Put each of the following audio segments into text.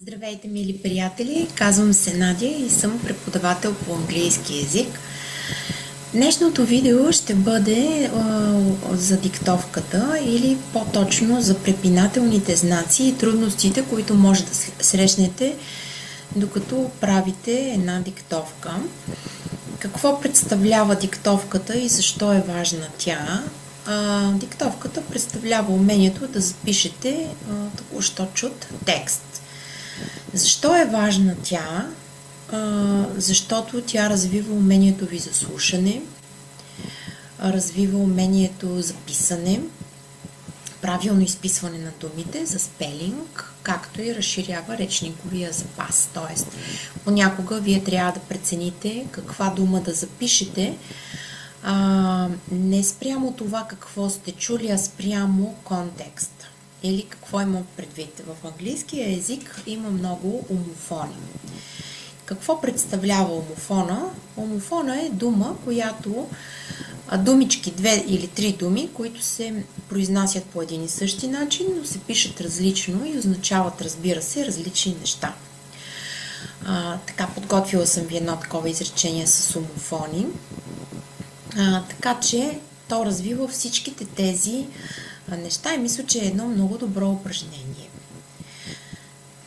Здравейте, мили приятели! Казвам се Надя и съм преподавател по английски език. Днешното видео ще бъде за диктовката или по-точно за препинателните знаци и трудностите, които може да срещнете докато правите една диктовка. Какво представлява диктовката и защо е важна тя? Диктовката представлява умението да запишете току-що чут текст. Защо е важна тя? Защото тя развива умението ви за слушане, развива умението за писане, правилно изписване на думите, за спелинг, както и разширява речниковия запас. Тоест, понякога вие трябва да прецените каква дума да запишете, не спрямо това какво сте чули, а спрямо контекст. Или какво имам предвид? В английския език има много омофони. Какво представлява омофона? Омофона е дума, която думички, 2 или 3 думи, които се произнасят по един и същи начин, но се пишат различно и означават, разбира се, различни неща. Така, подготвила съм ви едно такова изречение с омофони. Така че то развива всичките тези неща и мисля, че е едно много добро упражнение.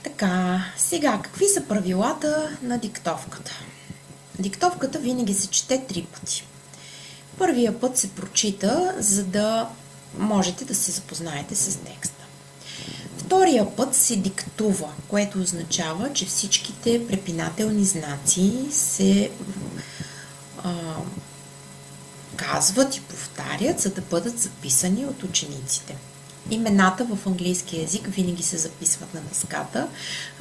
Така, сега, какви са правилата на диктовката? Диктовката винаги се чете 3 пъти. Първия път се прочита, за да можете да се запознаете с текста. Втория път се диктува, което означава, че всичките препинателни знаци се казват и повтарят, за да бъдат записани от учениците. Имената в английски език винаги се записват на дъската.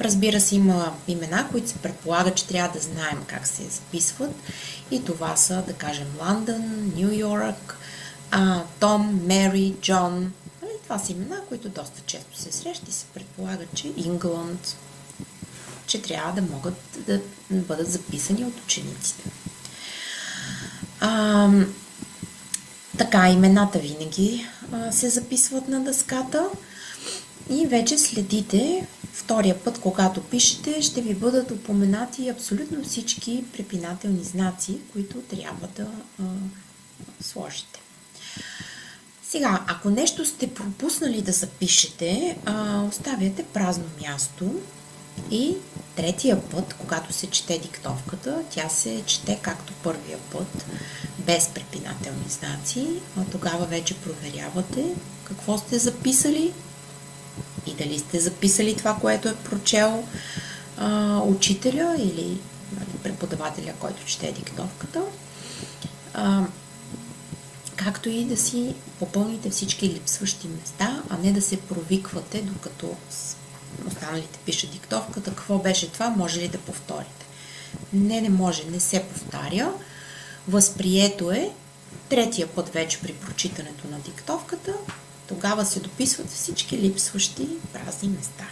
Разбира се, има имена, които се предполага, че трябва да знаем как се записват. И това са, да кажем, Лондон, Ню Йорк, Том, Мери, Джон. Това са имена, които доста често се срещат и се предполага, че Ингланд, че трябва да могат да бъдат записани от учениците. Така, имената винаги се записват на дъската и вече следите втория път, когато пишете, ще ви бъдат упоменати абсолютно всички препинателни знаци, които трябва да сложите. Сега, ако нещо сте пропуснали да запишете, оставяте празно място и третия път, когато се чете диктовката, тя се чете както първия път, без препинателни знаци, а тогава вече проверявате какво сте записали и дали сте записали това, което е прочел учителя или преподавателя, който чете диктовката, както и да си попълните всички липсващи места, а не да се провиквате, докато останалите пишат диктовката. Какво беше това? Може ли да повторите? Не може, не се повтаря. Възприето е. Третия път вече при прочитането на диктовката, тогава се дописват всички липсващи празни места.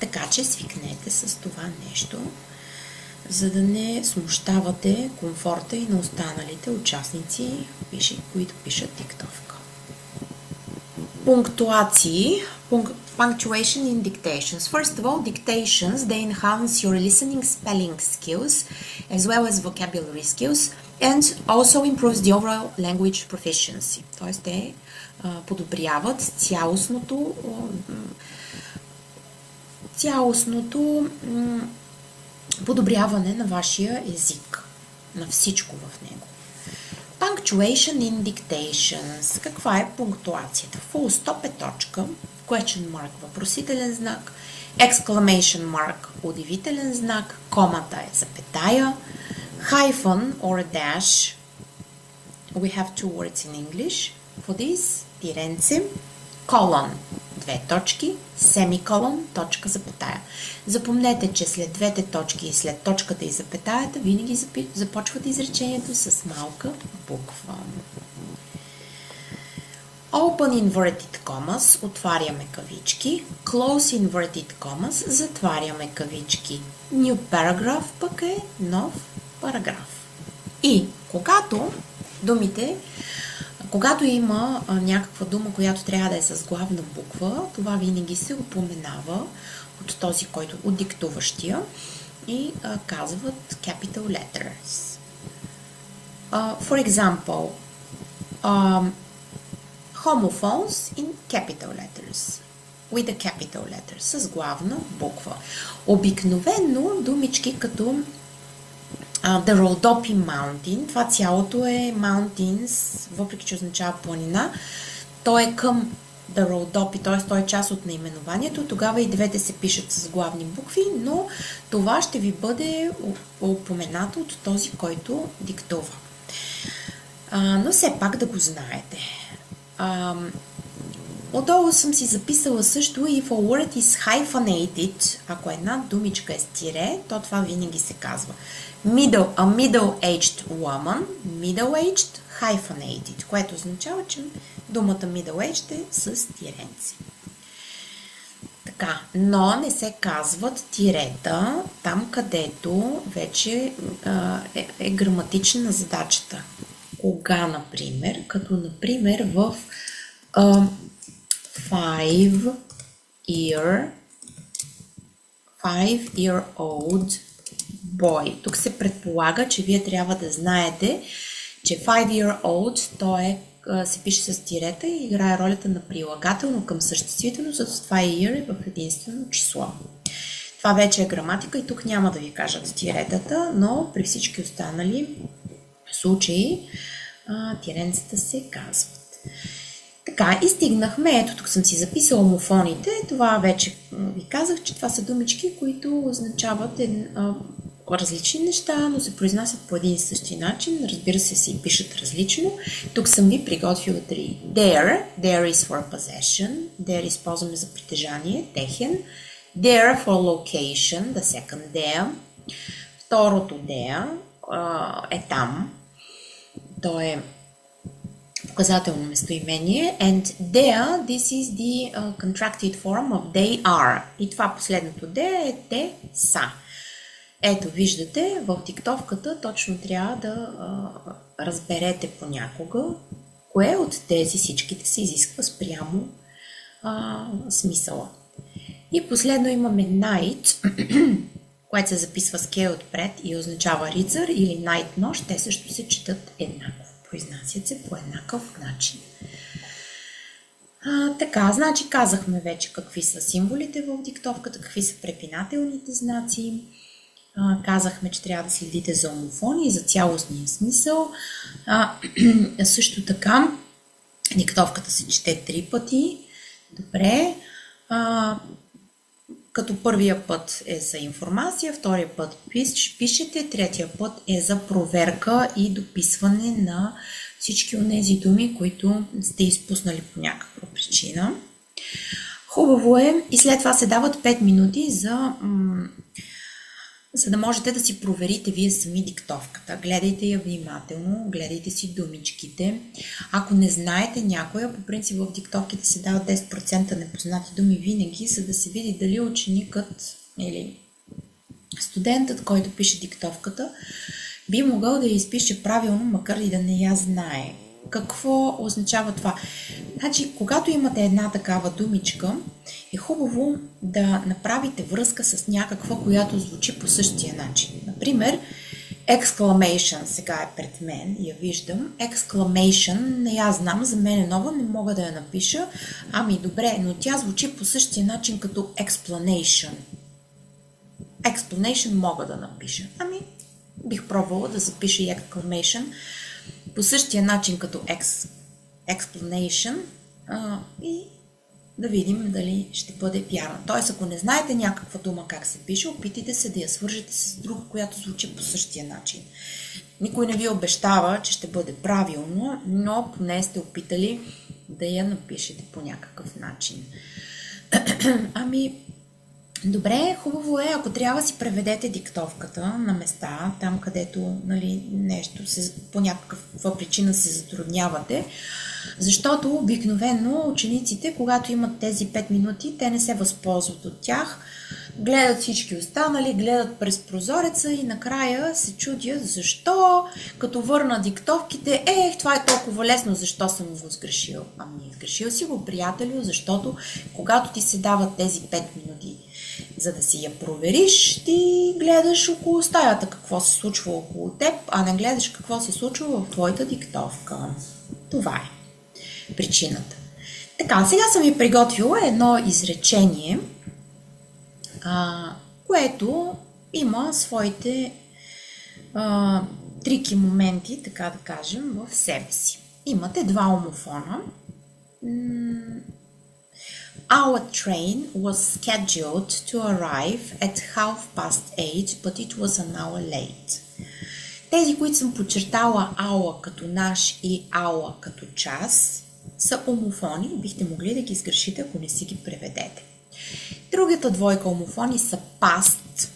Така че свикнете с това нещо, за да не смущавате комфорта и на останалите участници, които пишат диктовка. Пунктуации. Punctuation in dictations. First of all, dictations, they enhance your listening spelling skills as well as vocabulary skills and also improves the overall language proficiency. Тоест, те подобряват цялостното подобряване на вашия език, на всичко в него. Punctuation in dictations. Каква е пунктуацията? Full stop е точка, question mark въпросителен знак, exclamation mark удивителен знак, комата е запетая, hyphen or dash. We have two words in English for this. Тиренце, colon, 2 точки, семиколон, точка, запетая. Запомнете, че след двете точки и след точката и запетаята винаги започвате изречението с малка буква. Open inverted commas, отваряме кавички. Close inverted commas, затваряме кавички. New paragraph пък е нов параграф. И Когато има някаква дума, която трябва да е с главна буква, това винаги се упоменава от този, който от диктуващия и казват capital letters. For example, homophones in capital letters. With a capital letter, с главна буква. Обикновено думички като The Rhodope Mountain, това цялото е mountains, въпреки че означава планина, то е към The Rhodope, т.е. той е част от наименованието, тогава и двете се пишат с главни букви, но това ще ви бъде упоменато от този, който диктува. Но все пак да го знаете. Отдолу съм си записала също if a word is hyphenated, ако една думичка е с тире, то това винаги се казва a middle-aged woman, middle-aged hyphenated, което означава, че думата middle-aged е с тиренци. Така, но не се казват тирета там, където вече е граматична задачата. Кога, например? Като, например, в five-year-old boy. Тук се предполага, че вие трябва да знаете, че 5-year-old, се пише с тирета и играе ролята на прилагателно към съществително, зато това year е в единствено число. Това вече е граматика и тук няма да ви кажат тиретата, но при всички останали случаи тиренцата се казват. Така, и стигнахме, ето тук съм си записала homophoните, това вече ви казах, че това са думички, които означават различни неща, но се произнасят по един и същи начин, разбира се, се и пишат различно. Тук съм ви приготвила 3. There is for possession, there използваме за притежание, техен. There for location, the second there. Второто there е там, то е показателно местоимение, and there, this is the contracted form of they are. И това последното there е те са. Ето, виждате, в диктовката точно трябва да разберете понякога кое от тези всичките се изисква спрямо смисъла. И последно имаме night, което се записва с K отпред и означава рицар или night нощ. Те също се четат еднакво. Произнасят се по еднакъв начин. Така, значи казахме вече какви са символите в диктовката, какви са препинателните знаци. Казахме, че трябва да следите за омофония и за цялостния смисъл. Също така, диктовката се чете 3 пъти. Добре. Като първия път е за информация, втория път пишете, третия път е за проверка и дописване на всички от тези думи, които сте изпуснали по някаква причина. Хубаво е и след това се дават 5 минути за да можете да си проверите вие сами диктовката. Гледайте я внимателно, гледайте си думичките. Ако не знаете някоя, по принцип в диктовките се дават 10% непознати думи винаги, за да се види дали ученикът или студентът, който пише диктовката, би могъл да я изпише правилно, макар и да не я знае. Какво означава това? Значи, когато имате една такава думичка, е хубаво да направите връзка с някаква, която звучи по същия начин. Например, exclamation сега е пред мен, я виждам. Exclamation, не я знам, за мен е нова, не мога да я напиша. Ами добре, но тя звучи по същия начин като explanation. Explanation мога да напиша. Ами, бих пробвала да запиша и exclamation по същия начин като explanation и да видим дали ще бъде вярна. Тоест, ако не знаете някаква дума как се пише, опитайте се да я свържете с друга, която звучи по същия начин. Никой не ви обещава, че ще бъде правилно, но поне сте опитали да я напишете по някакъв начин. Ами, добре, хубаво е, ако трябва си преведете диктовката на места, там където нещо по някаква причина се затруднявате, защото обикновено учениците, когато имат тези 5 минути, те не се възползват от тях. гледат всички останали, гледат през прозореца и накрая се чудят защо, като върна диктовките, това е толкова лесно, защо съм го сгрешил. Ами сгрешил си го, приятелю, защото когато ти се дават тези 5 минути, за да си я провериш, ти гледаш около стаята какво се случва около теб, а не гледаш какво се случва в твоята диктовка. Това е причината. Така, сега съм ви приготвила едно изречение, което има своите трики моменти, така да кажем, в себе си. Имате два омофона. Our train was scheduled to arrive at 8:30, but it was an hour late. Тези, които съм подчертала hour като наш и hour като час, са омофони. Бихте могли да ги сгрешите, ако не си ги преведете. Другата двойка омофони са past,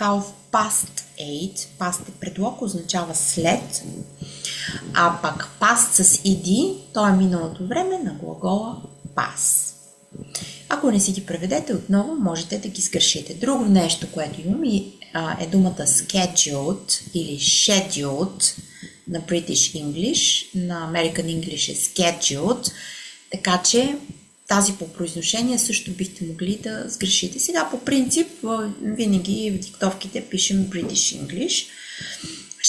8:30. Past е предлог, означава след. А пак past с ed, то е миналото време на глагола pass. Ако не си ги преведете отново, можете да ги сгрешите. Друго нещо, което имам е думата scheduled или scheduled на British English, на American English е scheduled, така че тази по произношение също бихте могли да сгрешите. Сега по принцип винаги в диктовките пишем British English,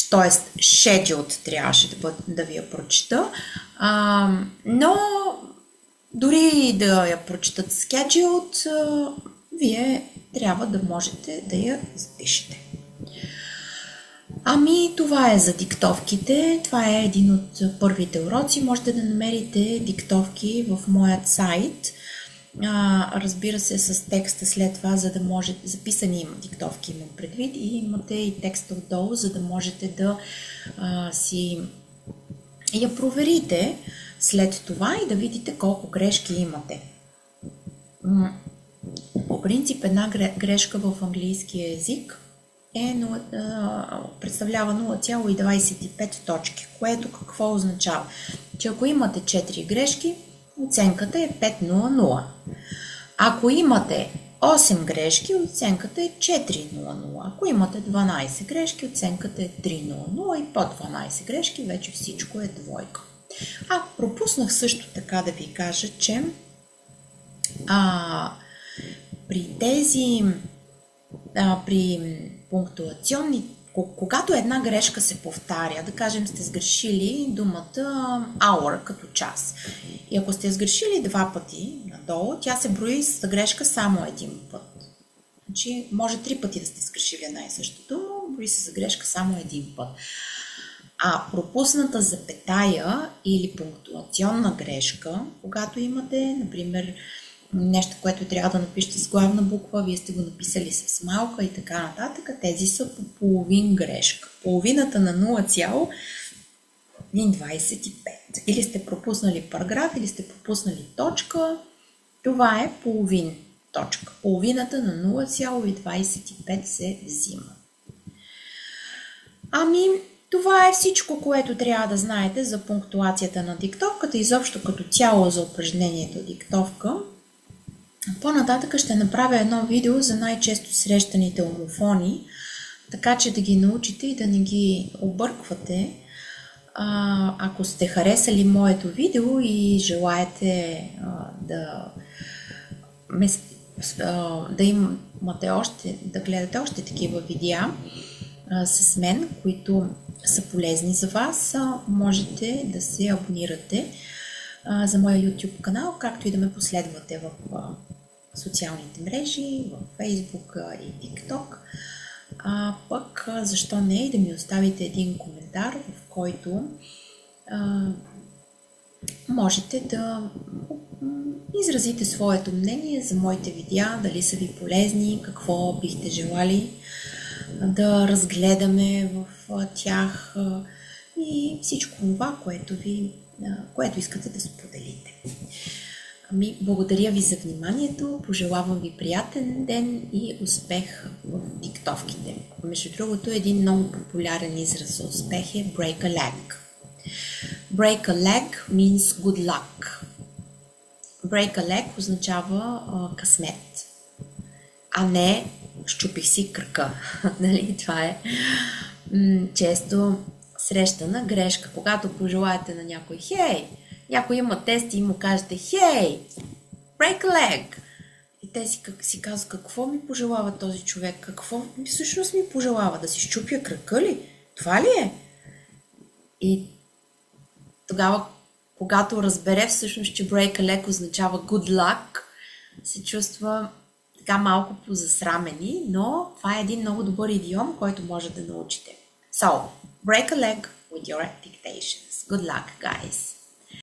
т.е. scheduled трябваше да ви я прочета, но дори да я прочитат scheduled, вие трябва да можете да я запишете. Ами това е за диктовките. Това е един от първите уроци. Можете да намерите диктовки в моят сайт. Разбира се, с текста след това, за да можете, записани диктовки имам предвид, и имате и текста отдолу, за да можете да си я проверите след това и да видите колко грешки имате. По принцип, една грешка в английския език представлява 0,25 точки, което какво означава? Че ако имате 4 грешки, оценката е 5,00. Ако имате 8 грешки, оценката е 4,00. Ако имате 12 грешки, оценката е 3,00 и под 12 грешки вече всичко е двойка. Пропуснах също така да ви кажа, че при пунктуационни, когато една грешка се повтаря, да кажем сте сгрешили думата hour като час. И ако сте сгрешили 2 пъти надолу, тя се брои с грешка само един път. Значи, може 3 пъти да сте сгрешили една и съща дума, брои се за грешка само един път. Пропусната запетая или пунктуационна грешка, когато имате, например, нещо, което трябва да напишете с главна буква, вие сте го написали с малка и така нататък, тези са по половин грешка. Половината на 0,25. Или сте пропуснали параграф, или сте пропуснали точка. Това е половин точка. Половината на 0,25 се взима. Това е всичко, което трябва да знаете за пунктуацията на диктовката, изобщо като цяло за упражнението диктовка. По-нататък ще направя едно видео за най-често срещаните омофони, така че да ги научите и да не ги обърквате. Ако сте харесали моето видео и желаете да гледате още такива видеа с мен, които са полезни за вас, можете да се абонирате за моя YouTube канал, както и да ме последвате в социалните мрежи, в Facebook и TikTok. Пък защо не и да ми оставите един коментар, в който можете да изразите своето мнение за моите видеа, дали са ви полезни, какво бихте желали да разгледаме в тях и всичко това, което искате да споделите. Благодаря ви за вниманието, пожелавам ви приятен ден и успех в диктовките. Между другото, един много популярен израз за успех е break a leg. Break a leg means good luck. Break a leg означава късмет. а не щупих си кръка. Нали? Това е често срещана грешка. Когато пожелаете на някой, хей, някой има тест и му кажете, хей, break a leg. И те си казват, какво ми пожелава този човек? Какво всъщност ми пожелава? Да си щупя кръка ли? Това ли е? И тогава, когато разбере всъщност, че break a leg означава good luck, се чувства така малко позасрамени, но това е един много добър идиом, който може да научите. So, break a leg with your dictations. Good luck, guys!